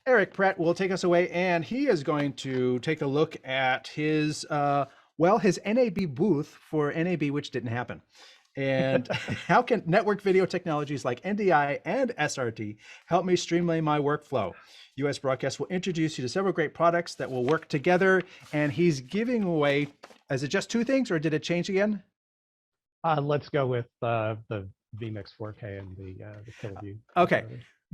Eric Pratt will take us away, and he is going to take a look at his, his NAB booth for NAB, which didn't happen. And how can network video technologies like NDI and SRT help me streamline my workflow? US Broadcast will introduce you to several great products that will work together. And he's giving away, is it just two things or did it change again? Let's go with the vMix 4K and the Kiloview. Okay.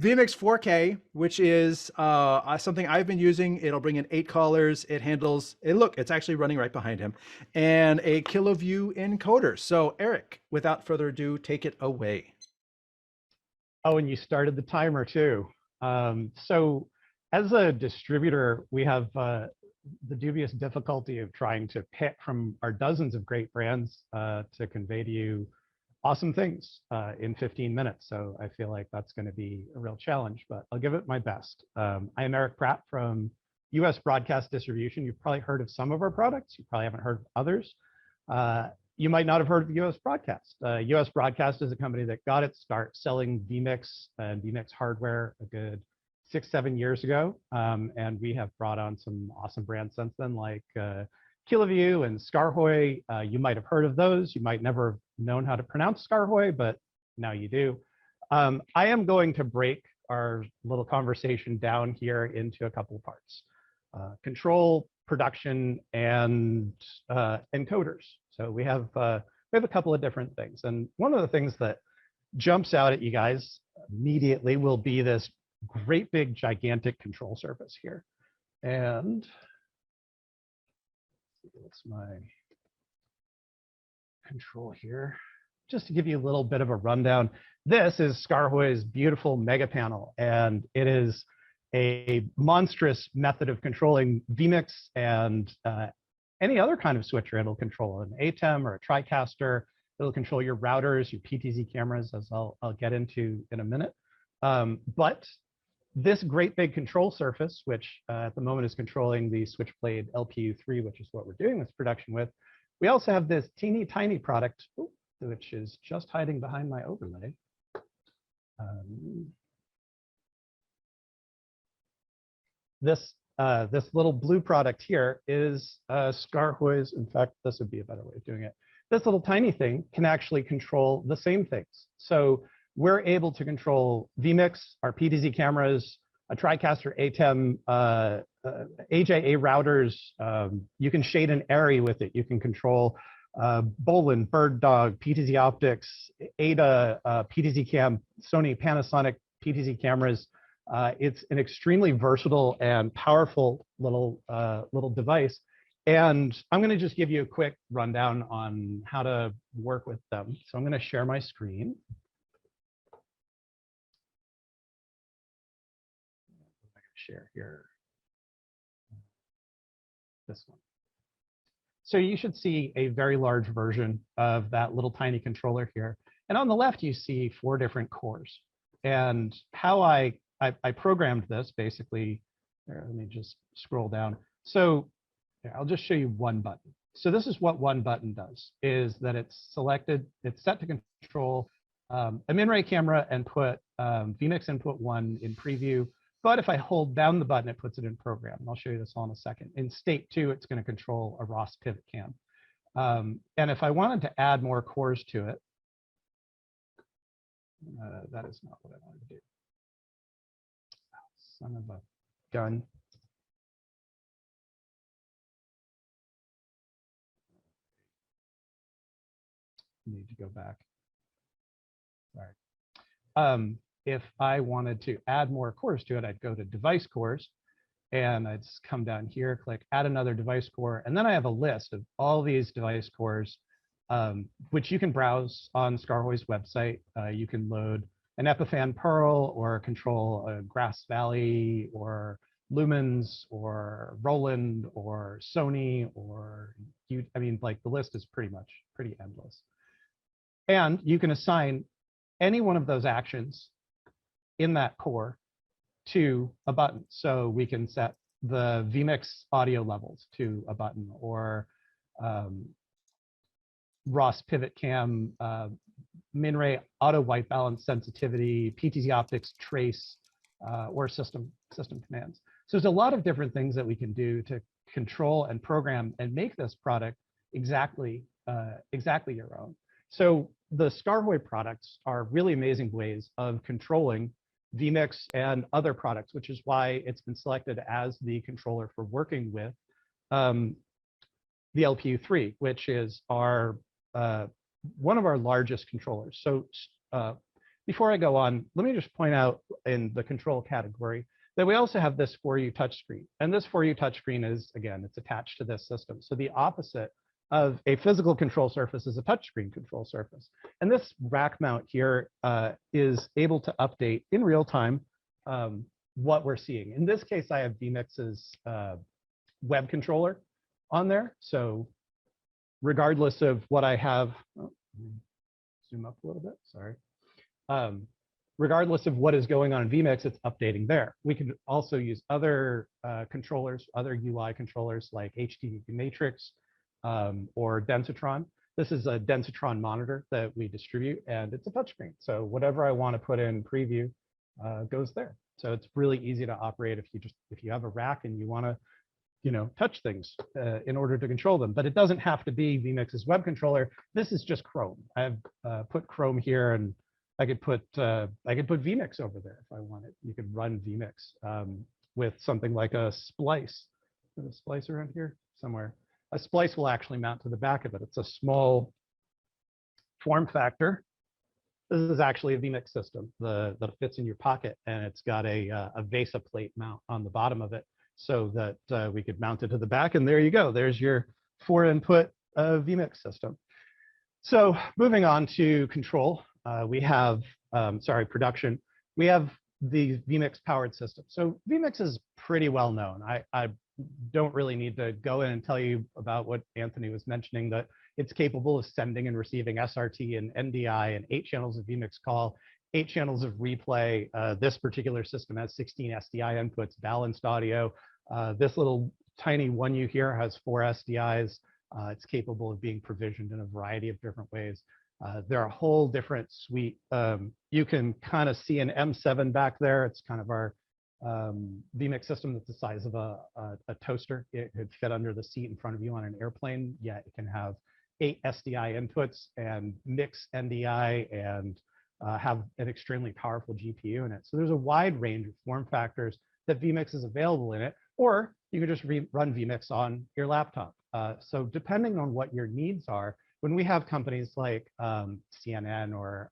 vMix 4K, which is something I've been using. It'll bring in 8 callers. It handles, look, it's actually running right behind him, and a Kiloview encoder. So Eric, without further ado, take it away. Oh, and you started the timer too. So as a distributor, we have the dubious difficulty of trying to pick from our dozens of great brands to convey to you awesome things in 15 minutes. So I feel like that's going to be a real challenge, but I'll give it my best. I am Eric Pratt from US Broadcast Distribution. You've probably heard of some of our products. You probably haven't heard of others. You might not have heard of US Broadcast. US Broadcast is a company that got its start selling vMix and vMix hardware a good 6-7 years ago. And we have brought on some awesome brands since then, like Kiloview and Skaarhoj. You might have heard of those. You might never have known how to pronounce Skaarhoj, but now you do. I am going to break our little conversation down here into a couple of parts. Control, production, and encoders. So we have a couple of different things. And one of the things that jumps out at you guys immediately will be this great big gigantic control surface here. And what's my control here? Just to give you a little bit of a rundown, this is Skaarhoj's beautiful mega panel, and it is a monstrous method of controlling vMix and any other kind of switcher. It'll control an ATEM or a TriCaster. It'll control your routers, your PTZ cameras, as I'll get into in a minute. But this great big control surface, which at the moment is controlling the Switchblade LPU3, which is what we're doing this production with. We also have this teeny tiny product, which is just hiding behind my overlay. This little blue product here is Skaarhoj's. In fact, this would be a better way of doing it. This little tiny thing can actually control the same things. So we're able to control vMix, our PTZ cameras, a TriCaster ATEM, AJA routers. You can shade an area with it. You can control Bolin, Bird Dog, PTZ optics, Ada, PTZ cam, Sony, Panasonic PTZ cameras. It's an extremely versatile and powerful little device. And I'm going to just give you a quick rundown on how to work with them. So I'm going to share my screen. Share here, this one. So you should see a very large version of that little tiny controller here. And on the left, you see 4 different cores. And how I programmed this basically, here, let me just scroll down. So here, I'll just show you one button. So this is what one button does, is that it's selected, it's set to control a MinRay camera and put vMix input 1 in preview. But if I hold down the button, it puts it in program. And I'll show you this all in a second. In state 2, it's going to control a ROS pivot cam. And if I wanted to add more cores to it, that is not what I wanted to do. Son of a gun. Need to go back. Sorry. If I wanted to add more cores to it, I'd go to device cores and I'd come down here, click add another device core. And then I have a list of all these device cores, which you can browse on Skaarhoj's website. You can load an Epiphan Pearl or control a Grass Valley or Lumens or Roland or Sony or I mean, like the list is pretty endless. And you can assign any one of those actions in that core to a button. So we can set the vMix audio levels to a button, or ROS pivot cam, MinRay auto white balance sensitivity, PTZ optics trace, or system system commands. So there's a lot of different things that we can do to control and program and make this product exactly your own. So the Skaarhoj products are really amazing ways of controlling vMix and other products, which is why it's been selected as the controller for working with the LPU3, which is our one of our largest controllers. So before I go on, let me just point out in the control category that we also have this 4U touchscreen. And this 4U touchscreen is, again, it's attached to this system. So the opposite of a physical control surface is a touchscreen control surface. And this rack mount here is able to update in real time what we're seeing. In this case, I have vMix's web controller on there. So regardless of what I have, zoom up a little bit, sorry. Regardless of what is going on in vMix, it's updating there. We can also use other controllers, other UI controllers like HTTP Matrix or Densitron. This is a Densitron monitor that we distribute, and it's a touchscreen. So whatever I want to put in preview goes there. So it's really easy to operate if you have a rack and you want to touch things in order to control them. But it doesn't have to be vMix's web controller. This is just Chrome. I've put Chrome here, and I could put vMix over there if I wanted. You could run vMix with something like a splice. Is there a splice around here somewhere? A splice will actually mount to the back of it. It's a small form factor. This is actually a vMix system that fits in your pocket, and it's got a VESA plate mount on the bottom of it, so that we could mount it to the back. And there you go. There's your 4-input vMix system. So moving on to control, we have, production. We have the vMix powered system. So vMix is pretty well known. I don't really need to go in and tell you about what Anthony was mentioning, that it's capable of sending and receiving SRT and NDI and 8 channels of vMix call, 8 channels of replay. This particular system has 16 SDI inputs, balanced audio. This little tiny 1U here has 4 SDIs. It's capable of being provisioned in a variety of different ways. There are a whole different suite. You can kind of see an M7 back there. It's kind of our vMix system that's the size of a toaster. It could fit under the seat in front of you on an airplane, yet it can have 8 SDI inputs and mix NDI and have an extremely powerful GPU in it. So there's a wide range of form factors that vMix is available in it, or you could just run vMix on your laptop. So depending on what your needs are, when we have companies like CNN or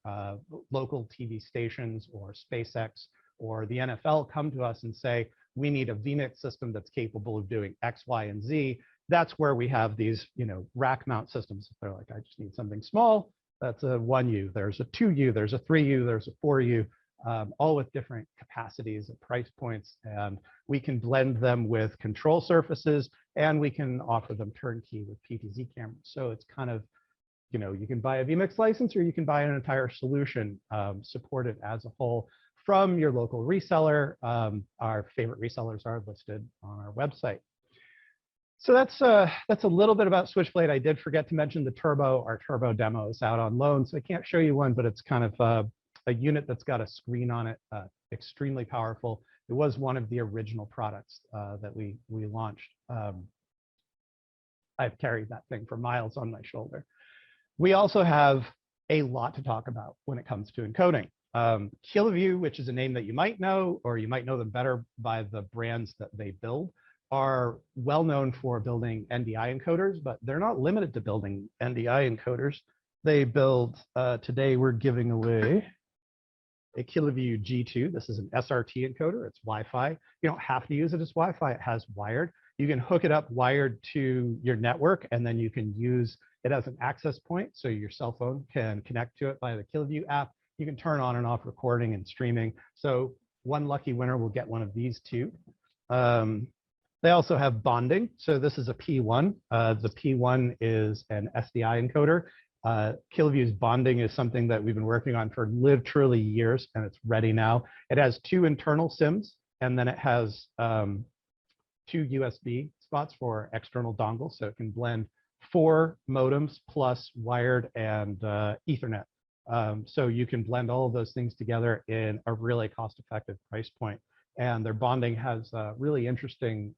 local TV stations or SpaceX or the NFL come to us and say, we need a vMix system that's capable of doing X, Y, and Z, that's where we have these, rack mount systems. If they're like, I just need something small, that's a 1U, there's a 2U, there's a 3U, there's a 4U, all with different capacities and price points. And we can blend them with control surfaces, and we can offer them turnkey with PTZ cameras. So it's kind of, you can buy a vMix license, or you can buy an entire solution supported as a whole from your local reseller. Our favorite resellers are listed on our website. So that's a little bit about Switchblade. I did forget to mention the turbo. Our turbo demo is out on loan, so I can't show you one, but it's kind of a unit that's got a screen on it, extremely powerful. It was one of the original products that we launched. I've carried that thing for miles on my shoulder. We also have a lot to talk about when it comes to encoding. Kiloview, which is a name that you might know, or you might know them better by the brands that they build, are well known for building NDI encoders, but they're not limited to building NDI encoders. They build, today we're giving away a Kiloview G2. This is an SRT encoder. It's Wi-Fi. You don't have to use it as Wi-Fi. It has wired. You can hook it up wired to your network, and then you can use it as an access point, so your cell phone can connect to it via the Kiloview app. You can turn on and off recording and streaming. So one lucky winner will get one of these two. They also have bonding. So this is a P1. The P1 is an SDI encoder. Kiloview's bonding is something that we've been working on for literally years, and it's ready now. It has 2 internal SIMs, and then it has 2 USB spots for external dongles, so it can blend 4 modems plus wired and Ethernet. So you can blend all of those things together in a really cost-effective price point. and their bonding has a really interesting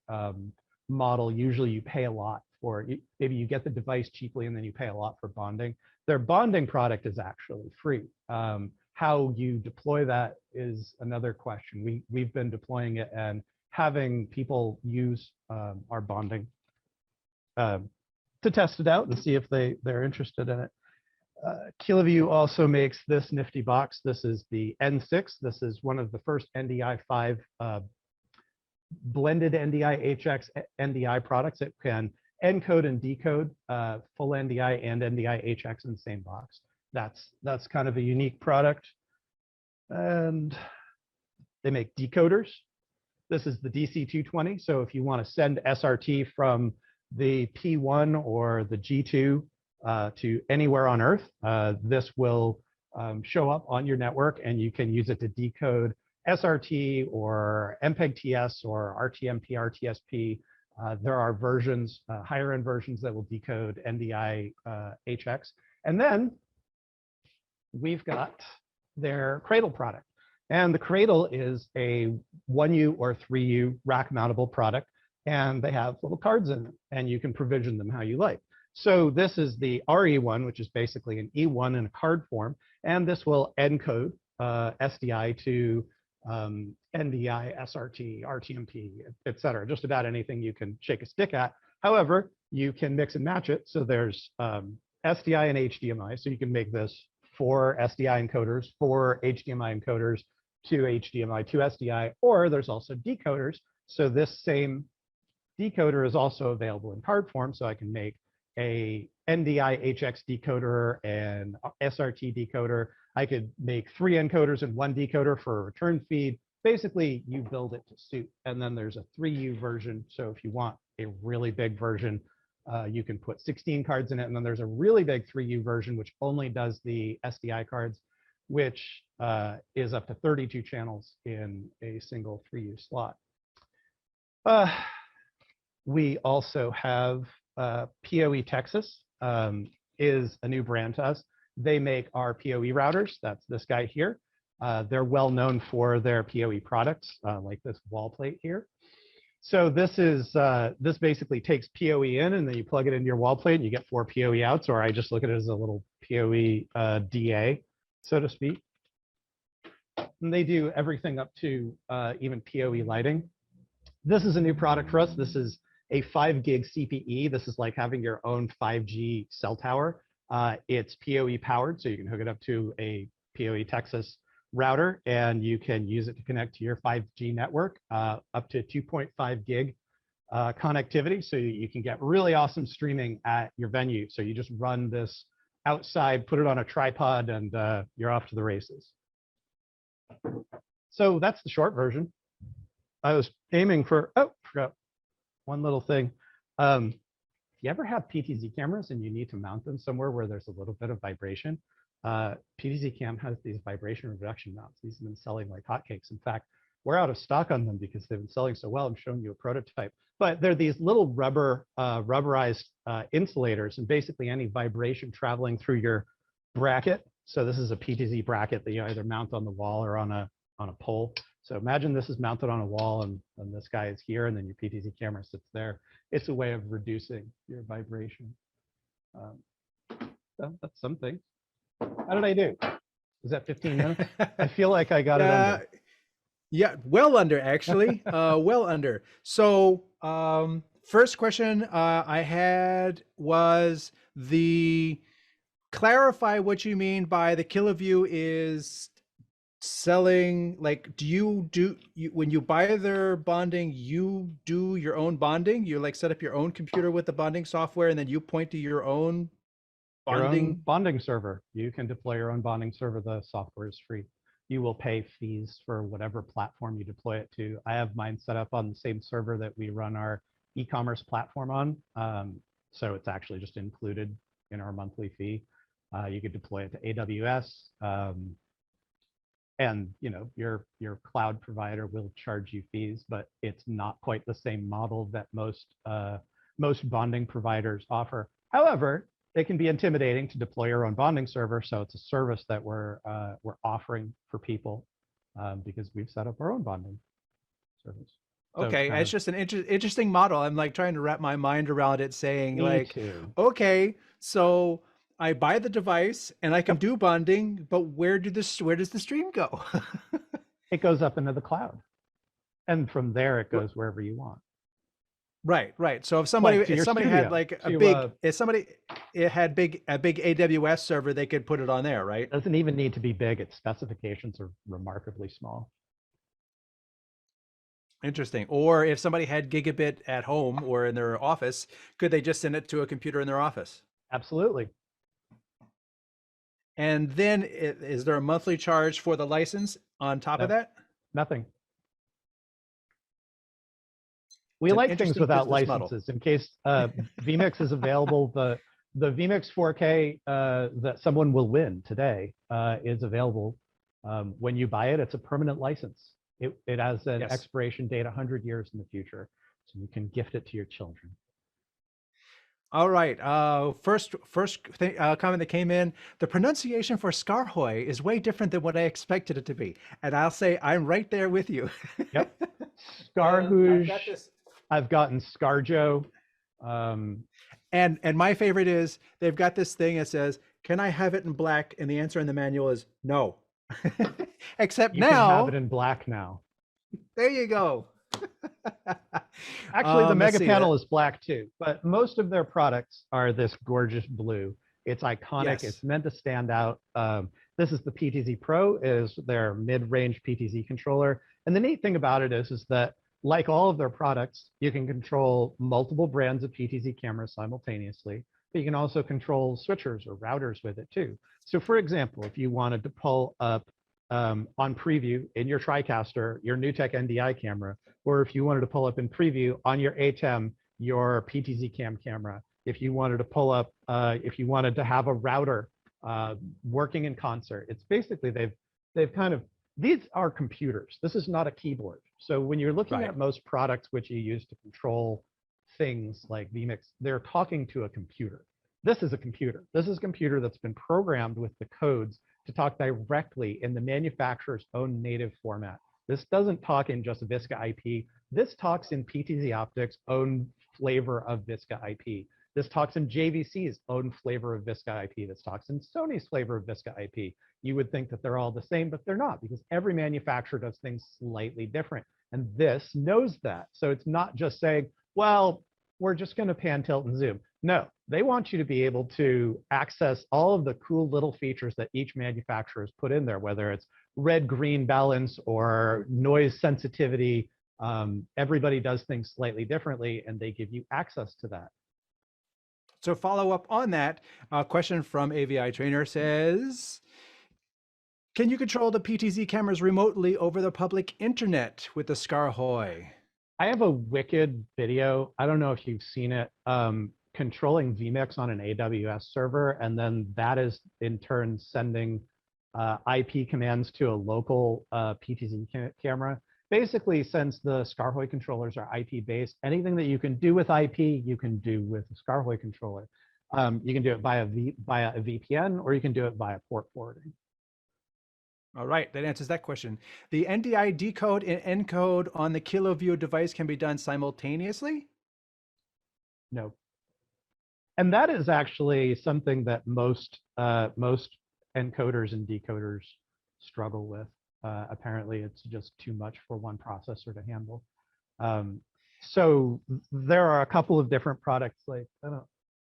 model. Usually you pay a lot for, maybe you get the device cheaply and then you pay a lot for bonding. Their bonding product is actually free. How you deploy that is another question. We've been deploying it and having people use our bonding to test it out and see if they're interested in it. Kiloview also makes this nifty box. This is the N6. This is one of the first NDI 5 blended NDI HX NDI products. It can encode and decode full NDI and NDI HX in the same box. That's kind of a unique product. And they make decoders. This is the DC220. So if you want to send SRT from the P1 or the G2 to anywhere on Earth, this will show up on your network, and you can use it to decode SRT or MPEG-TS or RTMP, RTSP. There are versions, higher end versions that will decode NDI HX. And then we've got their Cradle product. And the Cradle is a 1U or 3U rack mountable product, and they have little cards in them, and you can provision them how you like. So this is the RE1, which is basically an E1 in a card form, and this will encode SDI to NDI, SRT, RTMP, et cetera, just about anything you can shake a stick at. However, you can mix and match it. So there's SDI and HDMI, so you can make this 4 SDI encoders, 4 HDMI encoders, 2 HDMI, 2 SDI, or there's also decoders. So this same decoder is also available in card form, so I can make a NDI HX decoder and SRT decoder. I could make 3 encoders and 1 decoder for a return feed. Basically, you build it to suit. And then there's a 3U version. So if you want a really big version, you can put 16 cards in it. And then there's a really big 3U version, which only does the SDI cards, which is up to 32 channels in a single 3U slot. We also have PoE Texas is a new brand to us. They make our PoE routers. That's this guy here. They're well known for their PoE products, like this wall plate here. So this is this basically takes PoE in, and then you plug it into your wall plate, and you get 4 PoE outs. Or I just look at it as a little PoE DA, so to speak. And they do everything up to even PoE lighting. This is a new product for us. This is a 5 gig CPE. This is like having your own 5G cell tower. It's PoE powered, so you can hook it up to a PoE Texas router, and you can use it to connect to your 5G network, up to 2.5 gig connectivity. So you can get really awesome streaming at your venue. So you just run this outside, put it on a tripod, and you're off to the races. So that's the short version. I was aiming for, oh, forgot one little thing. If you ever have PTZ cameras and you need to mount them somewhere where there's a little bit of vibration, PTZ Cam has these vibration reduction mounts. These have been selling like hotcakes. In fact, we're out of stock on them because they've been selling so well. I'm showing you a prototype. But they're these little rubberized insulators, and basically any vibration traveling through your bracket. So this is a PTZ bracket that you either mount on the wall or on a pole. So imagine this is mounted on a wall, and this guy is here, and then your PTZ camera sits there. It's a way of reducing your vibration. So that's something. How did I do? Was that 15 minutes? I feel like I got it under. Yeah, well under, actually. Well under. So first question I had was clarify what you mean by the Kiloview is selling, like, when you buy their bonding, you do your own bonding? You like set up your own computer with the bonding software, and then you point to your own bonding server. You can deploy your own bonding server. The software is free. You will pay fees for whatever platform you deploy it to. I have mine set up on the same server that we run our e-commerce platform on. So it's actually just included in our monthly fee. You could deploy it to AWS. And your cloud provider will charge you fees, but it's not quite the same model that most bonding providers offer. However, it can be intimidating to deploy your own bonding server, so it's a service that we're offering for people because we've set up our own bonding. servers. So Okay, it's just an interesting model. I'm like trying to wrap my mind around it, saying me like, too. okay, so I buy the device and I can do bonding, but where does the stream go? It goes up into the cloud, and from there it goes wherever you want. Right, right. So if Like to if your somebody had studio, like a to big, if somebody it had a big AWS server, they could put it on there, right? doesn't even need to be big. Its specifications are remarkably small. Interesting. Or if somebody had gigabit at home or in their office, could they just send it to a computer in their office? Absolutely. And then is there a monthly charge for the license on top of No, that? nothing. We It's an like things interesting without business model. licenses in case vMix is available. The vMix 4K that someone will win today is available. When you buy it, it's a permanent license. It has an Yes. expiration date 100 years in the future, so you can gift it to your children. All right. First comment that came in: the pronunciation for Skaarhoj is way different than what I expected it to be, and I'll say I'm right there with you. Yep. Skaarhoj. I've gotten Skaarhoj. And my favorite is they've got this thing that says, "Can I have it in black?" And the answer in the manual is no. Except you now, can have it in black now. There you go. Actually, the Mega Panel is black too, but most of their products are this gorgeous blue. It's iconic. Yes. It's meant to stand out. This is the PTZ Pro, is their mid-range PTZ controller. And the neat thing about it is that, like all of their products, you can control multiple brands of PTZ cameras simultaneously, but you can also control switchers or routers with it too. So for example, if you wanted to pull up on preview in your TriCaster, your NewTek NDI camera, or if you wanted to pull up in preview on your ATEM, your PTZ cam camera, if you wanted to pull up, if you wanted to have a router working in concert, it's basically they've kind of, these are computers. This is not a keyboard. So when you're looking at most products which you use to control things like vMix, they're talking to a computer. This is a computer. This is a computer that's been programmed with the codes to talk directly in the manufacturer's own native format. This doesn't talk in just Visca IP. This talks in PTZ Optics' own flavor of Visca IP. This talks in JVC's own flavor of Visca IP. This talks in Sony's flavor of Visca IP. You would think that they're all the same, but they're not, because every manufacturer does things slightly different. And this knows that. So it's not just saying, well, we're just going to pan, tilt, and zoom. No, they want you to be able to access all of the cool little features that each manufacturer has put in there, whether it's red-green balance or noise sensitivity. Everybody does things slightly differently, and they give you access to that. So follow up on that, a question from AVI Trainer says, can you control the PTZ cameras remotely over the public internet with the Skaarhoj? I have a wicked video. I don't know if you've seen it, controlling vMix on an AWS server, and then that is in turn sending IP commands to a local PTZ camera. Basically, since the Skaarhoj controllers are IP based, anything that you can do with IP, you can do with the Skaarhoj controller. You can do it via a VPN, or you can do it via port forwarding. All right, that answers that question. The NDI decode and encode on the Kiloview device can be done simultaneously? No. And that is actually something that most encoders and decoders struggle with. Apparently, it's just too much for one processor to handle. So there are a couple of different products. Like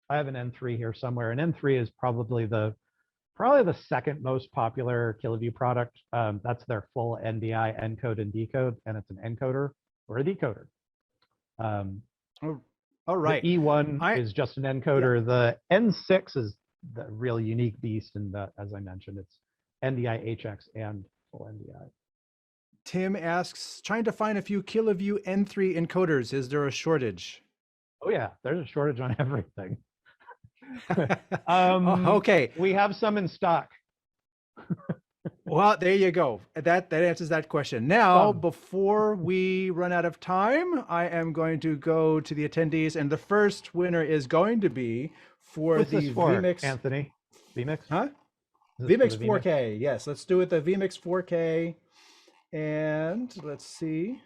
I have an N3 here somewhere, and N3 is probably the second most popular Kiloview product. That's their full NDI encode and decode, and it's an encoder or a decoder. All right. The E1 is just an encoder. Yeah. The N6 is the real unique beast, and as I mentioned, it's NDI HX and full NDI. Tim asks, trying to find a few Kiloview N3 encoders. Is there a shortage? Oh yeah, there's a shortage on everything. Okay. We have some in stock. Well, there you go. That answers that question. Now, before we run out of time, I am going to go to the attendees, and the first winner is going to be for What's the this for, vMix. Anthony? vMix? Huh? vMix 4K. Yes, let's do it. The vMix 4K, and let's see.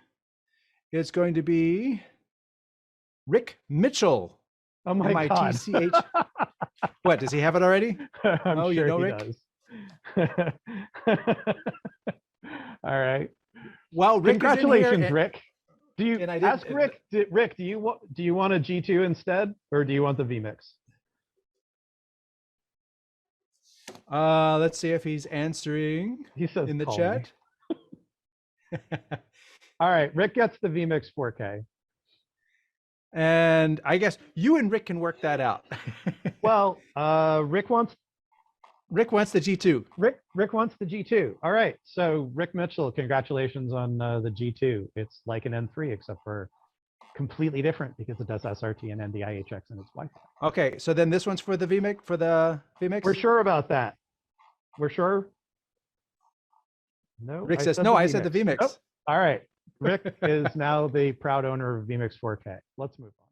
It's going to be Rick Mitchell. Oh my God. MITCH. What, does he have it already? I'm Oh, sure you know he Rick? does. All right. Well, Rick Congratulations, is in here, Rick. Do you and I ask didn't- Rick? Rick, do you want a G2 instead, or do you want the vMix? let's see if he's answering He says in the call chat. All right, Rick gets the vMix 4K. And I guess you and Rick can work that out. Well, Rick wants the G2. Rick wants the G2. All right, so Rick Mitchell, congratulations on the G2. It's like an N3 except for completely different because it does SRT and NDI HX and it's Wi-Fi. Okay, so then this one's for the vMix. We're sure about that. We're sure. No, Rick says no. I said the vMix. Nope. All right, Rick is now the proud owner of vMix 4K. Let's move on.